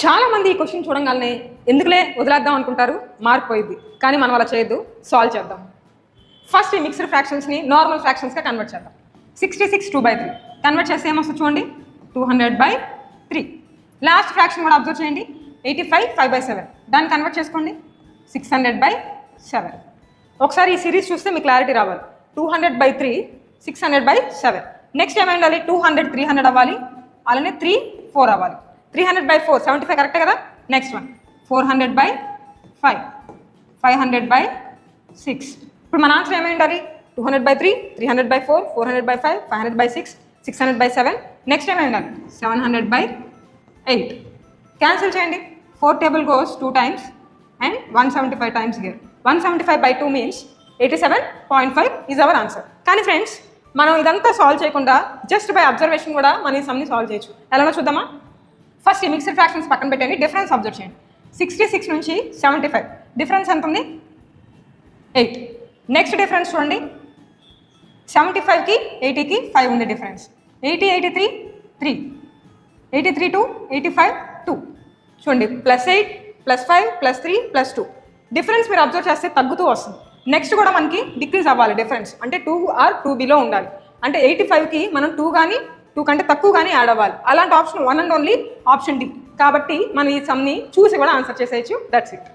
చాలామంది ఈ క్వశ్చన్ చూడగానే ఎందుకులే వదిలేద్దాం అనుకుంటారు, మార్క్ పోయింది. కానీ మనం అలా చేయొద్దు, సాల్వ్ చేద్దాం. ఫస్ట్ ఈ మిక్స్డ్ ఫ్రాక్షన్స్ని నార్మల్ ఫ్రాక్షన్స్గా కన్వర్ట్ చేద్దాం. 66 2/3 కన్వర్ట్ చేస్తే ఏమొస్తుంది చూడండి, 200/3. లాస్ట్ ఫ్రాక్షన్ కూడా అబ్జర్వ్ చేయండి, 85 5/7. దాన్ని కన్వర్ట్ చేసుకోండి, 600/7. ఒకసారి ఈ సిరీస్ చూస్తే మీకు క్లారిటీ రావాలి. 200/3 600/7. నెక్స్ట్ ఏమై ఉండాలి, 200 300 అవ్వాలి, అలానే 3 4 అవ్వాలి. 300/4 75 కరెక్టే కదా. Next one 400/5 500/6. ఇప్పుడు మన ఆన్సర్ ఏమై ఉండాలి, 200/3 300/4 400/5 500/6 600/7. నెక్స్ట్ ఏమై ఉండాలి, 700/8. క్యాన్సిల్ చేయండి. 4 table goes 2 times and 175 times here. 175/2 means 87.5 is our answer. కానీ ఫ్రెండ్స్, మనం ఇదంతా సాల్వ్ చేయకుండా జస్ట్ బై అబ్జర్వేషన్ కూడా మన ఈ సమ్ని సాల్వ్ చేయొచ్చు. ఎలాగో చూద్దామా. ఫస్ట్ ఈ మిక్స్డ్ ఫ్రాక్షన్స్ పక్కన పెట్టండి, డిఫరెన్స్ అబ్జర్వ్ చేయండి. 66 నుంచి 75 డిఫరెన్స్ ఎంత ఉంది, 8. నెక్స్ట్ డిఫరెన్స్ చూడండి, 75కి 80కి 5 ఉంది డిఫరెన్స్. 80 83 3, 83 to 85 2. చూడండి, +8 +5 +3 +2. డిఫరెన్స్ మీరు అబ్జర్వ్ చేస్తే తగ్గుతూ వస్తుంది. నెక్స్ట్ కూడా మనకి డిక్రీజ్ అవ్వాలి డిఫరెన్స్, అంటే 2 or 2Bలో ఉండాలి. అంటే 85కి మనం 2 కానీ 2 కంటే తక్కువ కానీ యాడ్ అవ్వాలి. అలాంటి option 1 and only option D. కాబట్టి మనం ఈ సమ్ని చూసి కూడా ఆన్సర్ చేసేయచ్చు. That's it.